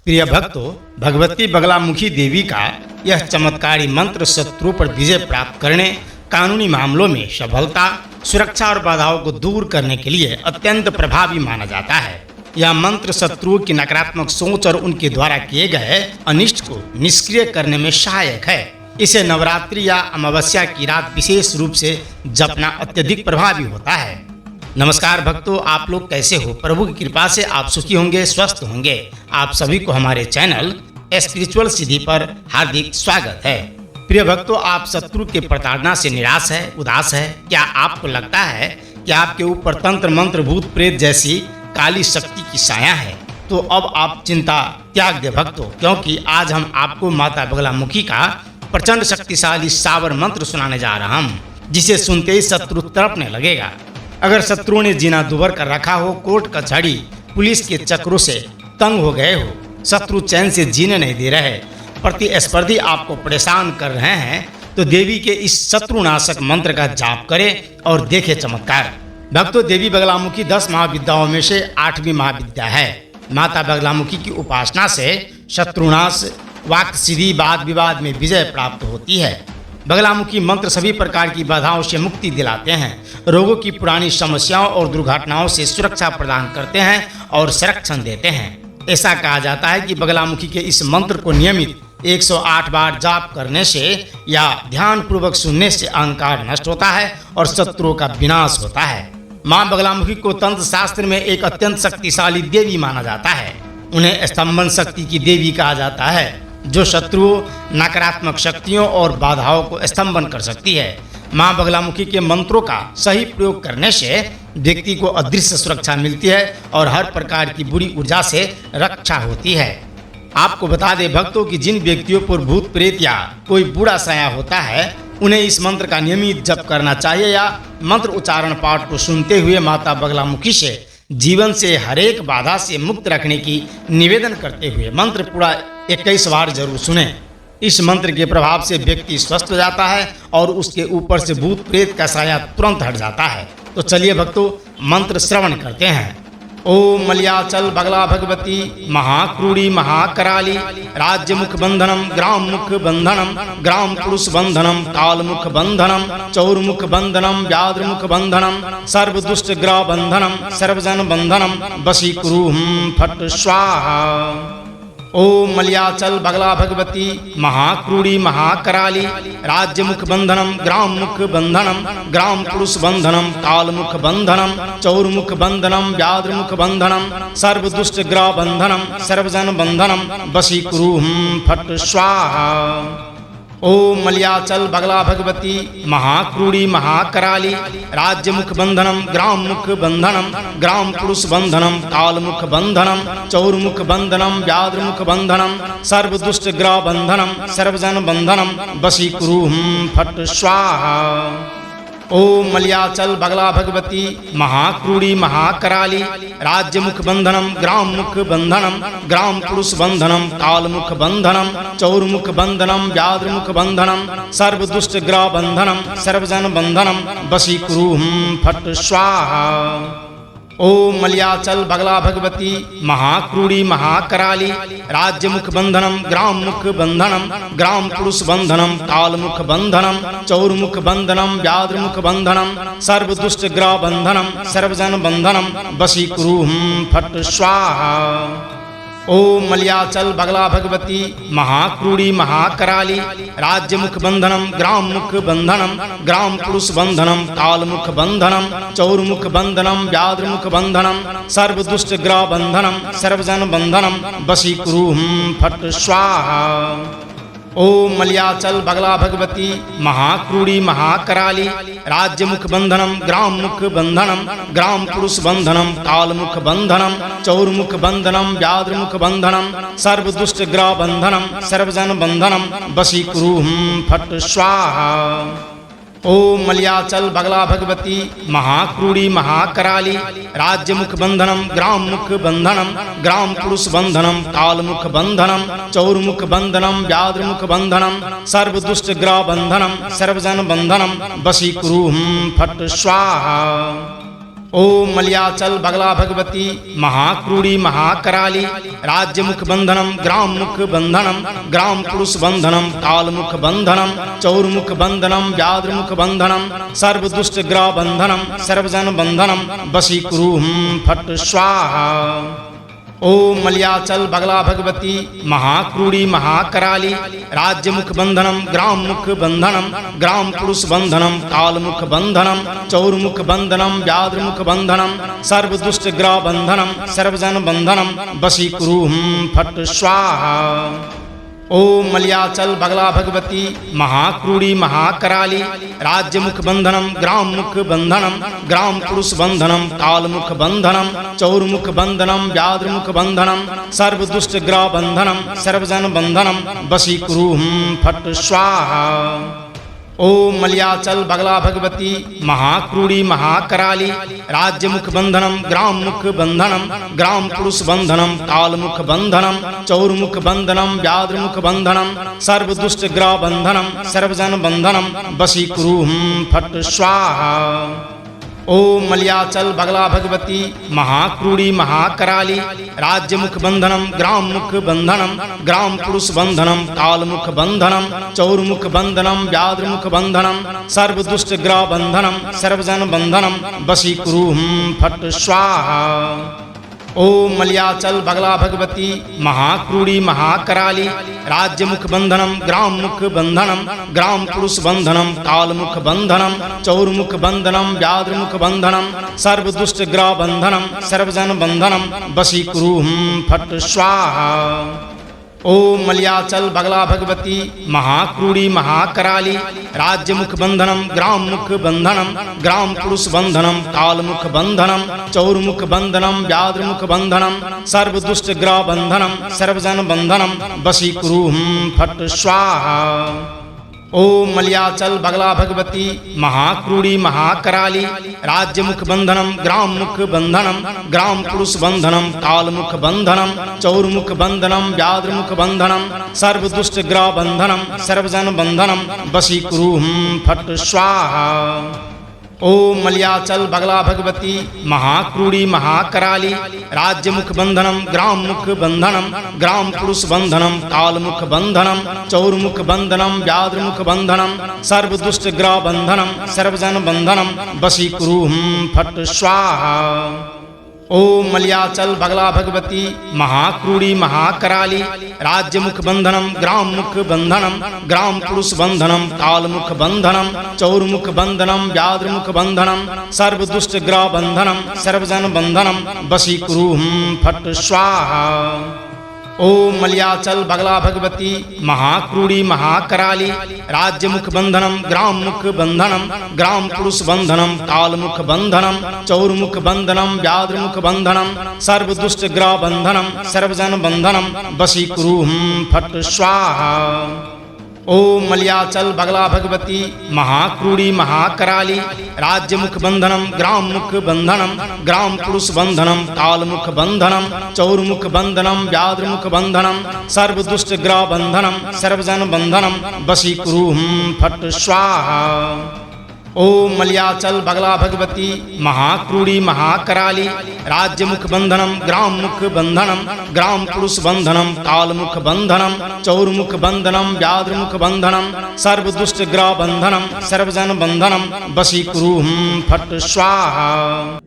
प्रिय भक्तों, भगवती बगलामुखी देवी का यह चमत्कारी मंत्र शत्रुओं पर विजय प्राप्त करने, कानूनी मामलों में सफलता, सुरक्षा और बाधाओं को दूर करने के लिए अत्यंत प्रभावी माना जाता है। यह मंत्र शत्रुओं की नकारात्मक सोच और उनके द्वारा किए गए अनिष्ट को निष्क्रिय करने में सहायक है। इसे नवरात्रि या अमावस्या की रात विशेष रूप से जपना अत्यधिक प्रभावी होता है। नमस्कार भक्तों, आप लोग कैसे हो? प्रभु की कृपा से आप सुखी होंगे, स्वस्थ होंगे। आप सभी को हमारे चैनल स्पिरिचुअल सिद्धि पर हार्दिक स्वागत है। प्रिय भक्तों, आप शत्रु के प्रताड़ना से निराश है, उदास है? क्या आपको लगता है कि आपके ऊपर तंत्र मंत्र भूत प्रेत जैसी काली शक्ति की साया है? तो अब आप चिंता त्याग दे भक्तों, क्योंकि आज हम आपको माता बगलामुखी का प्रचंड शक्तिशाली सावर मंत्र सुनाने जा रहा हूँ, जिसे सुनते ही शत्रु तड़पने लगेगा। अगर शत्रुओं ने जीना दुभर कर रखा हो, कोर्ट कचहरी पुलिस के चक्रों से तंग हो गए हो, शत्रु चैन से जीने नहीं दे रहे, प्रतिस्पर्धी आपको परेशान कर रहे हैं, तो देवी के इस शत्रुनाशक मंत्र का जाप करें और देखें चमत्कार। भक्तों, देवी बगलामुखी 10 महाविद्याओं में से 8वीं महाविद्या है। माता बगलामुखी की उपासना से शत्रुनाश, वाक् सिद्धि, वाद विवाद में विजय प्राप्त होती है। बगलामुखी मंत्र सभी प्रकार की बाधाओं से मुक्ति दिलाते हैं, रोगों की पुरानी समस्याओं और दुर्घटनाओं से सुरक्षा प्रदान करते हैं और संरक्षण देते हैं। ऐसा कहा जाता है कि बगलामुखी के इस मंत्र को नियमित 108 बार जाप करने से या ध्यान पूर्वक सुनने से अहंकार नष्ट होता है और शत्रुओं का विनाश होता है। मां बगलामुखी को तंत्र शास्त्र में एक अत्यंत शक्तिशाली देवी माना जाता है। उन्हें स्तंभन शक्ति की देवी कहा जाता है, जो शत्रुओं, नकारात्मक शक्तियों और बाधाओं को स्तंभन कर सकती है। मां बगलामुखी के मंत्रों का सही प्रयोग करने से व्यक्ति को अदृश्य सुरक्षा मिलती है और हर प्रकार की बुरी ऊर्जा से रक्षा होती है। आपको बता दें भक्तों कि जिन व्यक्तियों पर भूत प्रेत या कोई बुरा साया होता है, उन्हें इस मंत्र का नियमित जप करना चाहिए या मंत्र उच्चारण पाठ को सुनते हुए माता बगलामुखी से जीवन से हरेक बाधा से मुक्त रखने की निवेदन करते हुए मंत्र पूरा 21 बार जरूर सुने। इस मंत्र के प्रभाव से व्यक्ति स्वस्थ हो जाता है और उसके ऊपर से भूत प्रेत का साया तुरंत हट जाता है। तो चलिए भक्तों, मंत्र श्रवण करते हैं। ओम मलयाचल बगला भगवती महाक्रूड़ी महाकराली राज्य मुख बंधनम ग्राम मुख बंधनम ग्राम पुरुष बंधनम काल मुख बंधनम चौर मुख बंधनम व्याद्र मुख बंधनम सर्व दुष्ट ग्रह बंधनम सर्वजन बंधनम वशीकुरु फट स्वाहा। ओम मलयाचल बगला भगवती महाक्रूड़ी महाकराली राज्य मुख बंधनम ग्राम मुख बंधनम ग्राम पुरुष बंधनम काल मुख बंधनम चौर मुख बंधनम व्याद्र मुख बंधनम सर्व दुष्ट ग्रह बंधनम सर्वजन बंधनम वशीकुरु फट स्वाहा। ओम मलयाचल बगला भगवती महाक्रूड़ी महाकराली राज्य मुख बंधनम ग्राम मुख बंधनम ग्राम पुरुष बंधनम काल मुख बंधनम चौर मुख बंधनम व्याद्र मुख बंधनम सर्व दुष्ट ग्रह बंधनम सर्वजन बंधनम वशीकुरु फट स्वाहा। ओम मलयाचल बगला भगवती महाक्रूड़ी महाकराली राज्य मुख बंधनम ग्राम मुख बंधनम ग्राम पुरुष बंधनम काल मुख बंधनम चौर मुख बंधनम व्याद्र मुख बंधनम सर्व दुष्ट ग्रह बंधनम सर्वजन बंधनम वशीकुरु फट स्वाहा। ओम मलयाचल बगला भगवती महाक्रूड़ी महाकराली राज्य मुख बंधनम ग्राम मुख बंधनम ग्राम पुरुष बंधनम काल मुख बंधनम चौर मुख बंधनम व्याद्र मुख बंधनम सर्व दुष्ट ग्रह बंधनम सर्वजन बंधनम वशीकुरु फट स्वाहा। ओम मलयाचल बगला भगवती महाक्रूड़ी महाकराली राज्य मुख बंधनम ग्राम मुख बंधनम ग्राम पुरुष बंधनम काल मुख बंधनम चौर मुख बंधनम व्याद्र मुख बंधनम सर्व दुष्ट ग्रह बंधनम सर्वजन बंधनम वशीकुरु फट स्वाहा। ओम मलयाचल बगला भगवती महाक्रूड़ी महाकराली राज्य मुख बंधनम ग्राम मुख बंधनम ग्राम पुरुष बंधनम काल मुख बंधनम चौर मुख बंधनम व्याद्र मुख बंधनम सर्व दुष्ट ग्रह बंधनम सर्वजन बंधनम वशीकुरु फट स्वाहा। ओम मलयाचल बगला भगवती महाक्रूड़ी महाकराली राज्य मुख बंधनम ग्राम मुख बंधनम ग्राम पुरुष बंधनम काल मुख बंधनम चौर मुख बंधनम व्याद्र मुख बंधनम सर्व दुष्ट ग्रह बंधनम सर्वजन बंधनम वशीकुरु फट स्वाहा। ओम मलयाचल बगला भगवती महाक्रूड़ी महाकराली राज्य मुख बंधनम ग्राम मुख बंधनम ग्राम पुरुष बंधनम काल मुख बंधनम चौर्मुख बंधनम व्याघ्र मुख बंधनम सर्व दुष्ट ग्रह बंधनम सर्वजन बंधनम वशीकुरु फट स्वाहा। ओम मलयाचल बगला भगवती महाक्रूड़ी महाकराली राज्य मुख बंधनम ग्राम मुख बंधनम ग्राम पुरुष बंधनम काल मुख बंधनम चौर्मुख बंधनम व्याघ्र मुख बंधनम सर्व दुष्ट ग्रह बंधनम सर्वजन बंधनम वशीकुरु फट स्वाहा। ओम मलयाचल बगला भगवती महाक्रूड़ी महाकराली राज्य मुख बंधनम ग्राम मुख बंधनम ग्राम पुरुष बंधनम काल मुख बंधनम चौर्मुख बंधनम व्याघ्र मुख बंधनम सर्व दुष्ट ग्रह बंधनम सर्वजन बंधनम वशीकुरु फट स्वाहा। ओम मलयाचल बगला भगवती महाक्रूड़ी महाकराली राज्य मुख बंधनम ग्राम मुख बंधनम ग्राम पुरुष बंधनम काल मुख बंधनम चौर्मुख बंधनम व्याघ्र मुख बंधनम सर्व दुष्ट ग्रह बंधनम सर्वजन बंधनम वशीकुरु फट स्वाहा। ओम मलयाचल बगला भगवती महाक्रूड़ी महाकराली राज्य मुख बंधनम ग्राम मुख बंधनम ग्राम पुरुष बंधनम काल मुख बंधनम चौर्मुख बंधनम व्याघ्र मुख बंधनम सर्व दुष्ट ग्रह बंधनम सर्वजन बंधनम वशीकुरु फट स्वाहा। ओम मलयाचल बगला भगवती महाक्रूड़ी महाकराली राज्य मुख बंधनम ग्राम मुख बंधनम ग्राम पुरुष बंधनम काल मुख बंधनम चौर्मुख बंधनम व्याघ्र मुख बंधनम सर्व दुष्ट ग्रह बंधनम सर्वजन बंधनम वशीकुरु फट स्वाहा। ओम मलयाचल बगला भगवती महाक्रूड़ी महाकराली राज्य मुख बंधनम ग्राम मुख बंधनम ग्राम पुरुष बंधनम काल मुख बंधनम चौर्मुख बंधनम व्याघ्र मुख बंधनम सर्व दुष्ट ग्रह बंधनम सर्वजन बंधनम वशीकुरु फट स्वाहा। ओम मलयाचल बगला भगवती महाक्रूड़ी महाकराली राज्य मुख बंधनम ग्राम मुख बंधनम ग्राम पुरुष बंधनम काल मुख बंधनम चौर्मुख बंधनम व्याघ्र मुख बंधनम सर्व दुष्ट ग्रह बंधनम सर्वजन बंधनम वशीकुरु फट स्वाहा। ओम मलयाचल बगला भगवती महाक्रूड़ी महाकराली राज्य मुख बंधनम ग्राम मुख बंधनम ग्राम पुरुष बंधनम काल मुख बंधनम चौर्मुख बंधनम व्याघ्र मुख बंधनम सर्व दुष्ट ग्रह बंधनम सर्वजन बंधनम वशीकुरु फट स्वाहा। ओम मलयाचल बगला भगवती महाक्रूड़ी महाकराली राज्य मुख बंधनम ग्राम मुख बंधनम ग्राम पुरुष बंधनम काल मुख बंधनम चौर्मुख बंधनम व्याघ्र मुख बंधनम सर्व दुष्ट ग्रह बंधनम सर्वजन बंधनम वशीकुरु फट स्वाहा। ओम मलयाचल बगला भगवती महाक्रूड़ी महाकराली राज्य मुख बंधनम ग्राम मुख बंधनम ग्राम पुरुष बंधनम काल मुख बंधनम चौर्मुख बंधनम व्याघ्र मुख बंधनम सर्व दुष्ट ग्रह बंधनम सर्वजन बंधनम वशीकुरु फट स्वाहा। ओम मलयाचल बगला भगवती महाक्रूड़ी महाकराली राज्य मुख बंधनम ग्राम मुख बंधनम ग्राम पुरुष बंधनम काल मुख बंधनम चौर्मुख बंधनम व्याघ्र मुख बंधनम सर्व दुष्ट ग्रह बंधनम सर्वजन बंधनम वशीकुरु फट स्वाहा। ओम मलयाचल बगला भगवती महाक्रूड़ी महाकराली राज्य मुख बंधनम ग्राम मुख बंधनम ग्राम पुरुष बंधनम काल मुख बंधनम चौर्मुख बंधनम व्याघ्र मुख बंधनम सर्व दुष्ट ग्रह बंधनम सर्वजन बंधनम वशीकुरु फट स्वाहा।